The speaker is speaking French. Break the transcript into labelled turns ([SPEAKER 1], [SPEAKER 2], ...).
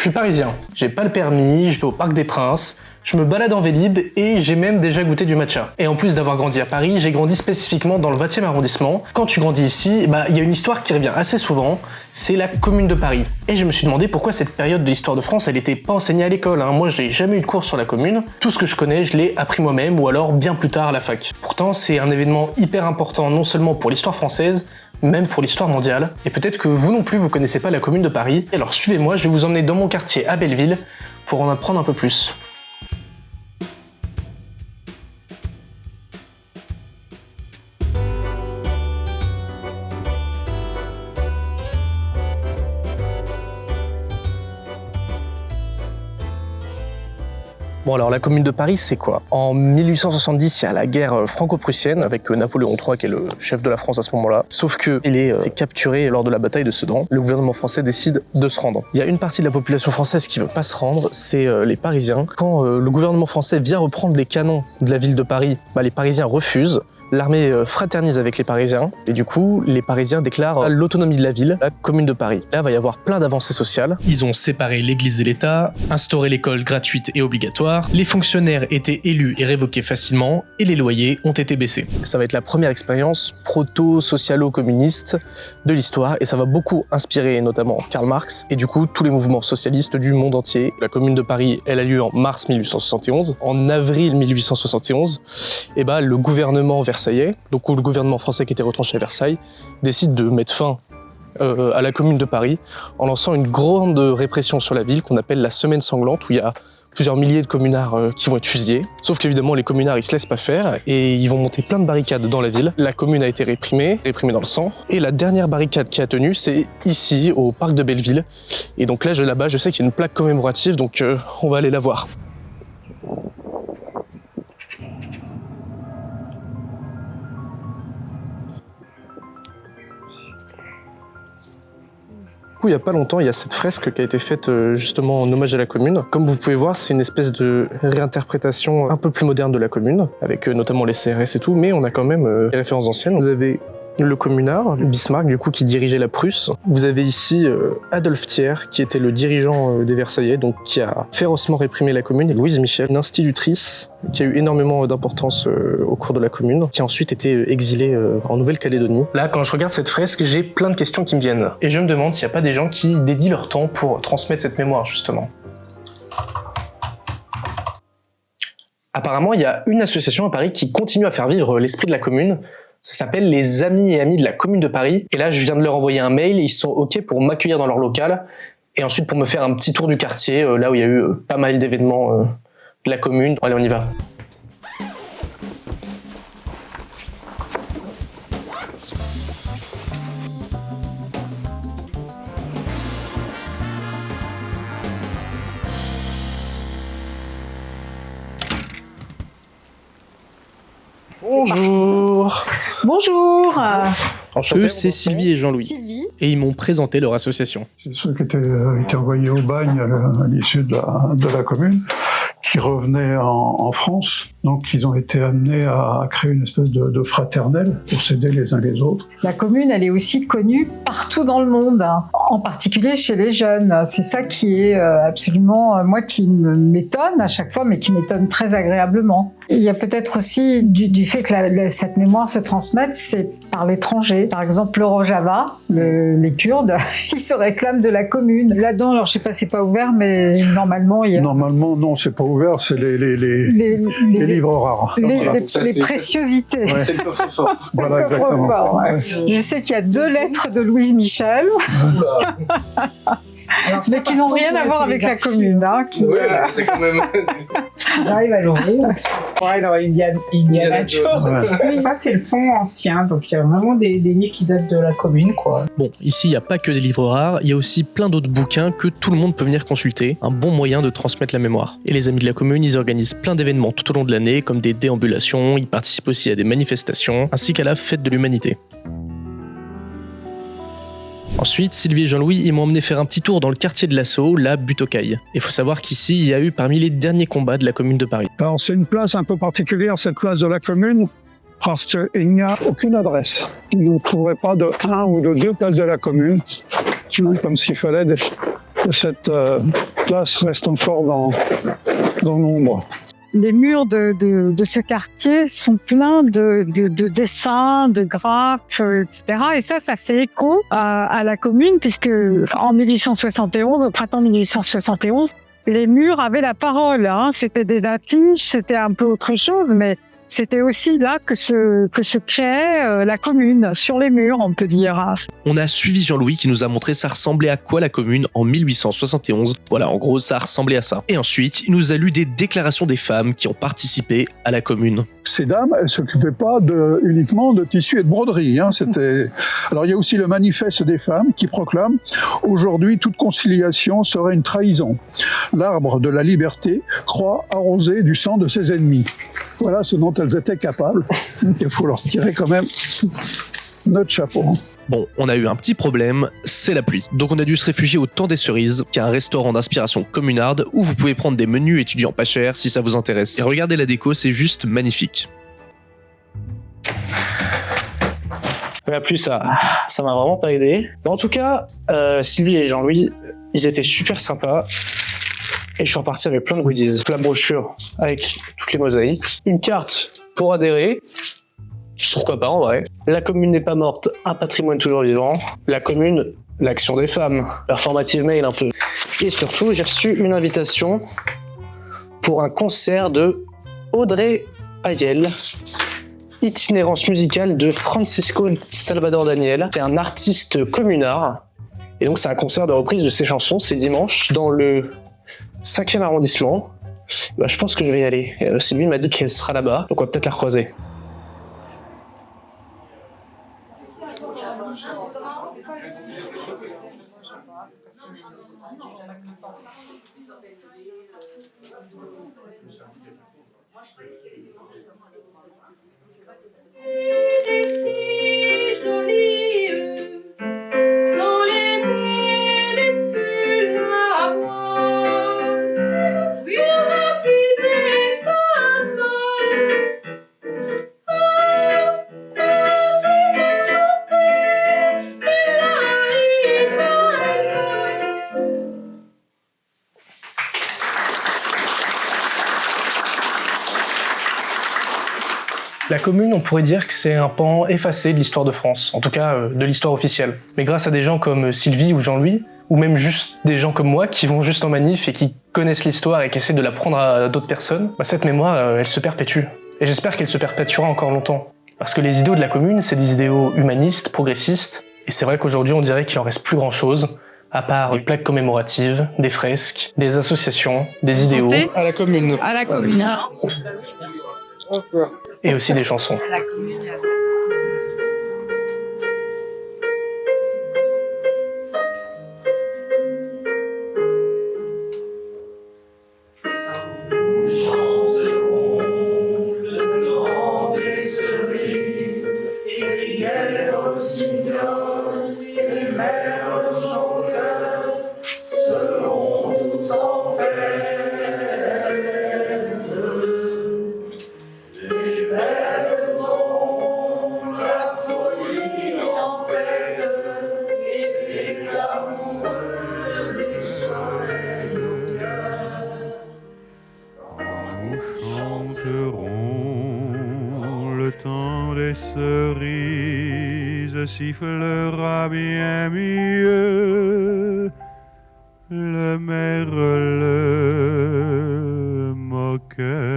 [SPEAKER 1] suis parisien, j'ai pas le permis, je vais au Parc des Princes, je me balade en Vélib et j'ai même déjà goûté du matcha. Et en plus d'avoir grandi à Paris, j'ai grandi spécifiquement dans le 20e arrondissement. Quand tu grandis ici, il y a une histoire qui revient assez souvent, c'est la Commune de Paris. Et je me suis demandé pourquoi cette période de l'histoire de France, elle était pas enseignée à l'école. Moi, j'ai jamais eu de cours sur la Commune. Tout ce que je connais, je l'ai appris moi-même ou alors bien plus tard à la fac. Pourtant, c'est un événement hyper important non seulement pour l'histoire française, même pour l'histoire mondiale. Et peut-être que vous non plus, vous connaissez pas la Commune de Paris. Alors suivez-moi, je vais vous emmener dans mon quartier à Belleville pour en apprendre un peu plus. Bon alors la Commune de Paris c'est quoi? En 1870 il y a la guerre franco-prussienne avec Napoléon III qui est le chef de la France à ce moment-là. Sauf qu'il est fait capturer lors de la bataille de Sedan. Le gouvernement français décide de se rendre. Il y a une partie de la population française qui veut pas se rendre, c'est les Parisiens. Quand le gouvernement français vient reprendre les canons de la ville de Paris, les Parisiens refusent. L'armée fraternise avec les Parisiens et du coup, les Parisiens déclarent l'autonomie de la ville, la Commune de Paris. Là, il va y avoir plein d'avancées sociales. Ils ont séparé l'Église et l'État, instauré l'école gratuite et obligatoire, les fonctionnaires étaient élus et révoqués facilement et les loyers ont été baissés. Ça va être la première expérience proto-socialo-communiste de l'histoire et ça va beaucoup inspirer notamment Karl Marx et du coup tous les mouvements socialistes du monde entier. La Commune de Paris, elle a lieu en mars 1871. En avril 1871, le gouvernement versaillais, donc le gouvernement français qui était retranché à Versailles, décide de mettre fin à la Commune de Paris en lançant une grande répression sur la ville qu'on appelle la Semaine sanglante, où il y a plusieurs milliers de communards qui vont être fusillés. Sauf qu'évidemment, les communards, ils se laissent pas faire et ils vont monter plein de barricades dans la ville. La commune a été réprimée dans le sang. Et la dernière barricade qui a tenu, c'est ici, au parc de Belleville. Et donc là, là-bas, je sais qu'il y a une plaque commémorative, donc on va aller la voir. Il n'y a pas longtemps, il y a cette fresque qui a été faite justement en hommage à la commune. Comme vous pouvez voir, c'est une espèce de réinterprétation un peu plus moderne de la commune, avec notamment les CRS et tout, mais on a quand même des références anciennes. Vous avez le communard, Bismarck, du coup, qui dirigeait la Prusse. Vous avez ici Adolphe Thiers, qui était le dirigeant des Versaillais, donc qui a férocement réprimé la commune, et Louise Michel, une institutrice qui a eu énormément d'importance au cours de la commune, qui a ensuite été exilée en Nouvelle-Calédonie. Là, quand je regarde cette fresque, j'ai plein de questions qui me viennent. Et je me demande s'il n'y a pas des gens qui dédient leur temps pour transmettre cette mémoire, justement. Apparemment, il y a une association à Paris qui continue à faire vivre l'esprit de la commune. Ça s'appelle les Amis et Amies de la Commune de Paris. Et là, je viens de leur envoyer un mail et ils sont OK pour m'accueillir dans leur local et ensuite pour me faire un petit tour du quartier, là où il y a eu pas mal d'événements de la commune. Allez, on y va. Bonjour.
[SPEAKER 2] Bonjour.
[SPEAKER 1] Enchanté. Eux, c'est Sylvie et Jean-Louis.
[SPEAKER 2] Sylvie.
[SPEAKER 1] Et ils m'ont présenté leur association.
[SPEAKER 3] C'est ceux qui étaient envoyés au bagne à l'issue de la commune, qui revenaient en France. Donc, ils ont été amenés à créer une espèce de fraternelle pour s'aider les uns les autres.
[SPEAKER 2] La commune, elle est aussi connue partout dans le monde, en particulier chez les jeunes. C'est ça qui est absolument, moi, qui m'étonne à chaque fois, mais qui m'étonne très agréablement. Il y a peut-être aussi du fait que cette mémoire se transmette, c'est par l'étranger. Par exemple, le Rojava, les Kurdes, ils se réclament de la commune. Là-dedans, alors je sais pas, c'est pas ouvert, mais normalement, il y a...
[SPEAKER 3] Normalement, non, c'est pas ouvert, c'est les livres rares.
[SPEAKER 2] Les préciosités.
[SPEAKER 3] Ouais.
[SPEAKER 1] C'est le coffre-fort.
[SPEAKER 3] Voilà, exactement.
[SPEAKER 2] Ouais. Je sais qu'il y a 2 lettres de Louise Michel, mais qui n'ont rien à voir avec la commune.
[SPEAKER 1] Oui, c'est quand même...
[SPEAKER 4] J'arrive à l'ouvrir. Ouais, dans Indiana Jones.
[SPEAKER 3] Ouais.
[SPEAKER 4] Ça, c'est le fond ancien. Donc, il y a vraiment des livres qui datent de la commune, quoi.
[SPEAKER 1] Bon, ici, il n'y a pas que des livres rares, il y a aussi plein d'autres bouquins que tout le monde peut venir consulter. Un bon moyen de transmettre la mémoire. Et les Amis de la commune, ils organisent plein d'événements tout au long de l'année, comme des déambulations, ils participent aussi à des manifestations, ainsi qu'à la fête de l'humanité. Ensuite, Sylvie et Jean-Louis, ils m'ont emmené faire un petit tour dans le quartier de l'Assaut, la butte aux Cailles. Il faut savoir qu'ici, il y a eu parmi les derniers combats de la commune de Paris.
[SPEAKER 3] Alors, c'est une place un peu particulière, cette place de la commune, parce qu'il n'y a aucune adresse. Vous ne trouverez pas de 1 ou de 2 places de la commune, comme s'il fallait cette place reste encore dans l'ombre.
[SPEAKER 2] Les murs de ce quartier sont pleins de dessins, de graphes, etc. Et ça fait écho à la commune, puisque en 1871, au printemps 1871, les murs avaient la parole. Hein. C'était des affiches, c'était un peu autre chose, mais c'était aussi là que se créait la commune, sur les murs, on peut dire.
[SPEAKER 1] On a suivi Jean-Louis qui nous a montré ça ressemblait à quoi la commune en 1871. Voilà, en gros, ça ressemblait à ça. Et ensuite, il nous a lu des déclarations des femmes qui ont participé à la commune.
[SPEAKER 3] Ces dames, elles s'occupaient pas uniquement de tissu et de broderie. Hein. Alors il y a aussi le manifeste des femmes qui proclame « Aujourd'hui, toute conciliation serait une trahison. L'arbre de la liberté croît arrosé du sang de ses ennemis. » Voilà ce dont elles étaient capables. Il faut leur tirer quand même notre chapeau.
[SPEAKER 1] Bon, on a eu un petit problème, c'est la pluie. Donc on a dû se réfugier au Temps des Cerises, qui est un restaurant d'inspiration communarde où vous pouvez prendre des menus étudiants pas chers si ça vous intéresse. Et regardez la déco, c'est juste magnifique.
[SPEAKER 5] La pluie, ça m'a vraiment pas aidé. Mais en tout cas, Sylvie et Jean-Louis, ils étaient super sympas. Et je suis reparti avec plein de goodies. La brochure avec toutes les mosaïques. Une carte pour adhérer. Pourquoi pas en vrai. La commune n'est pas morte, un patrimoine toujours vivant. La commune, l'action des femmes. Performative mail un peu. Et surtout, j'ai reçu une invitation pour un concert de Audrey Payel. Itinérance musicale de Francisco Salvador Daniel. C'est un artiste communard. Et donc c'est un concert de reprise de ses chansons. C'est dimanche dans le 5e arrondissement. Je pense que je vais y aller. Sylvie m'a dit qu'elle sera là-bas. Donc on va peut-être la recroiser.
[SPEAKER 1] La commune, on pourrait dire que c'est un pan effacé de l'histoire de France, en tout cas de l'histoire officielle. Mais grâce à des gens comme Sylvie ou Jean-Louis, ou même juste des gens comme moi qui vont juste en manif et qui connaissent l'histoire et qui essaient de l'apprendre à d'autres personnes, cette mémoire, elle se perpétue. Et j'espère qu'elle se perpétuera encore longtemps. Parce que les idéaux de la commune, c'est des idéaux humanistes, progressistes, et c'est vrai qu'aujourd'hui on dirait qu'il en reste plus grand-chose, à part des plaques commémoratives, des fresques, des associations, des idéaux.
[SPEAKER 4] À la commune.
[SPEAKER 2] À la commune.
[SPEAKER 1] Et aussi des chansons.
[SPEAKER 2] À la commune, il y a ça.
[SPEAKER 6] Le temps des cerises sifflera bien mieux, le merle moqueur.